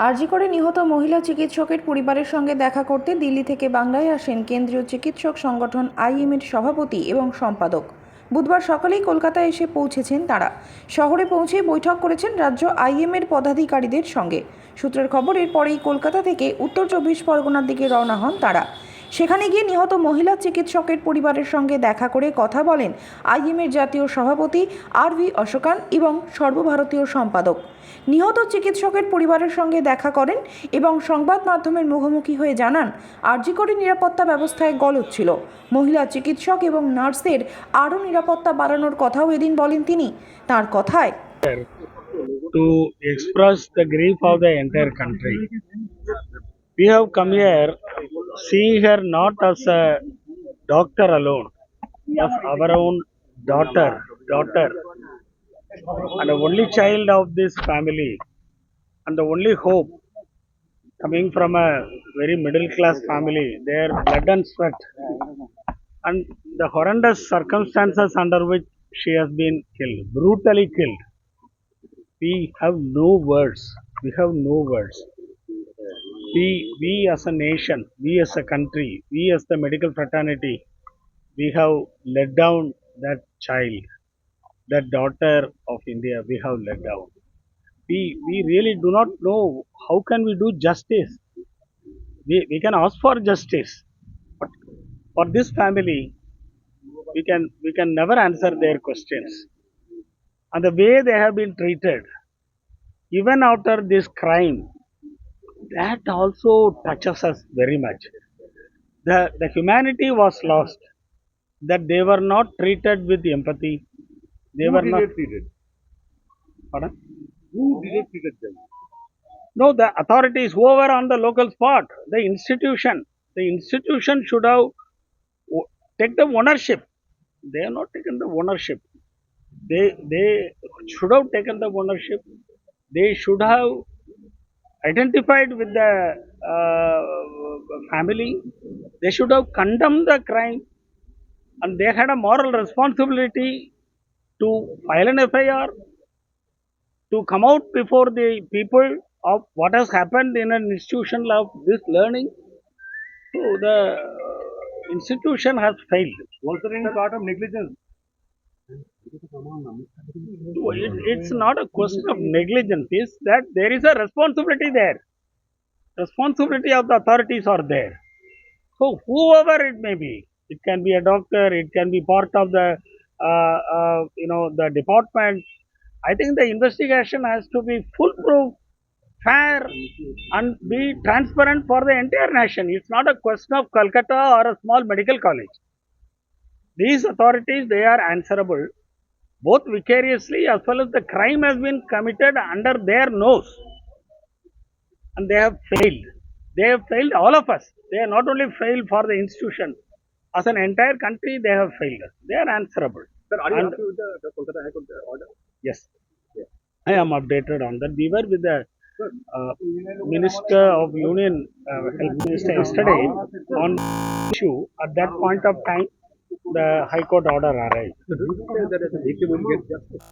আরজি করে নিহত মহিলা চিকিৎসকের পরিবারের সঙ্গে দেখা করতে দিল্লি থেকে বাংলায় আসেন কেন্দ্রীয় চিকিৎসক সংগঠন আইএমের সভাপতি এবং সম্পাদক। বুধবার সকালেই কলকাতায় এসে পৌঁছেছেন তারা। শহরে পৌঁছে বৈঠক করেছেন রাজ্য আইএমের পদাধিকারীদের সঙ্গে। সূত্রের খবর, এরপরেই কলকাতা থেকে উত্তর 24 পরগনার দিকে রওনা হন তারা। সেখানে গিয়ে নিহত মহিলা চিকিৎসকের পরিবারের সঙ্গে দেখা করে কথা বলেন আইএমের জাতীয় সভাপতি আর.ভি. অশোকান এবং সর্বভারতীয় সম্পাদক। নিহত চিকিৎসকের পরিবারের সঙ্গে দেখা করেন এবং সংবাদ মাধ্যমের মুখোমুখি হয়ে জানান, আরজি করে নিরাপত্তা ব্যবস্থায় গলদ ছিল। মহিলা চিকিৎসক এবং নার্সের আরও নিরাপত্তা বাড়ানোর কথাও এদিন বলেন তিনি। তার কথায়, to express the grief of the entire country. We have come here seeing her not as a doctor alone, as our own daughter, and the only child of this family, and the only hope coming from a very middle class family, their blood and sweat, and the horrendous circumstances under which she has been killed, brutally killed. We have no words. We have no words. We as a nation, we as a country, we as the medical fraternity, we have let down that child, that daughter of India. We have let down. We really do not know how can we do justice. We can ask for justice, but for this family, we can never answer their questions. And the way they have been treated, even after this crime, that also touches us very much. The humanity was lost, that they were not treated with empathy. They were not treated. Pardon? Who did treated them? No, the authorities, whoever on the local spot, the institution should have take the ownership. They have not taken the ownership. They should have taken the ownership. They should have identified with the family. They should have condemned the crime, and they had a moral responsibility to file an FIR, to come out before the people of what has happened in an institution of this learning. So the institution has failed. Was there any part of negligence? It's not a question of negligence. It's that there is a responsibility there. Responsibility of the authorities are there. So whoever it may be, it can be a doctor, it can be part of the the department. I think the investigation has to be foolproof, fair, and be transparent for the entire nation. It's not a question of Calcutta or a small medical college. These authorities, they are answerable both vicariously as well as the crime has been committed under their nose, and they have failed. They have failed all of us. They have not only failed for the institution, as an entire country they have failed us. They are answerable. Sir, are you And happy with the Kolkata High Court order? yes, I am updated on that. We were with the Minister of Union, Health Minister yesterday on issue. At that point of time, the High Court order arrived. So do you say that as a victim will get justice?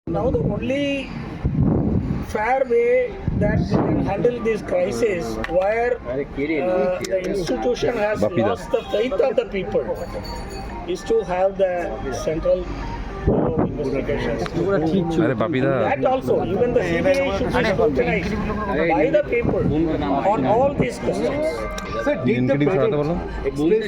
Now the only fair way that we can handle this crisis, where the institution has lost the faith of the people, is to have the central investigations. That also, even the CBI should be scrutinized by the people on all these questions. Sir, did the parent explain?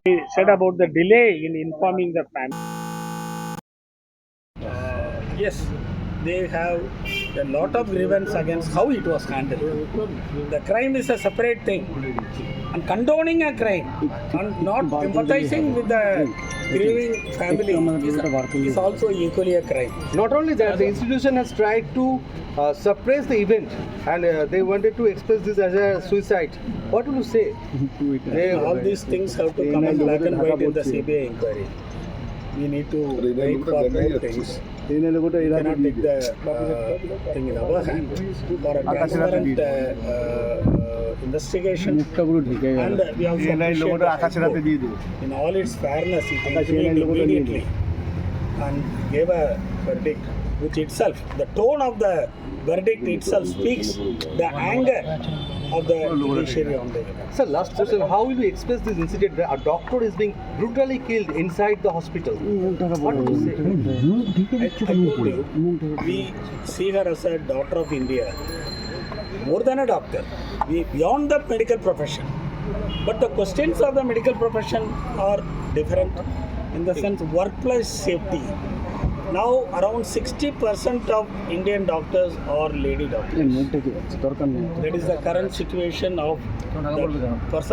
He said about the delay in informing the family. Yes, they have a lot of grievance against how it was handled. The crime is a separate thing. And condoning a crime and not empathizing with the grieving family is also equally a crime. Not only that, the institution has tried to suppress the event, and they wanted to express this as a suicide. What will you say? All these things have to come in black and white in the CBI inquiry. We need to wait for more things. We cannot take the thing in our hand. For a transparent investigation, and we also appreciate the High Court in all its fairness, it intervened immediately and gave a verdict, which itself, the tone of the verdict itself speaks the anger of the judiciary on the event. Sir, last question. How will you express this incident where a doctor is being brutally killed inside the hospital? What do you say? I told you, we see her as a daughter of India, more than a doctor, we beyond the medical profession. But the questions of the medical profession are different in the sense workplace safety. Now around 60% of Indian doctors are lady doctors. That is the current situation of the person.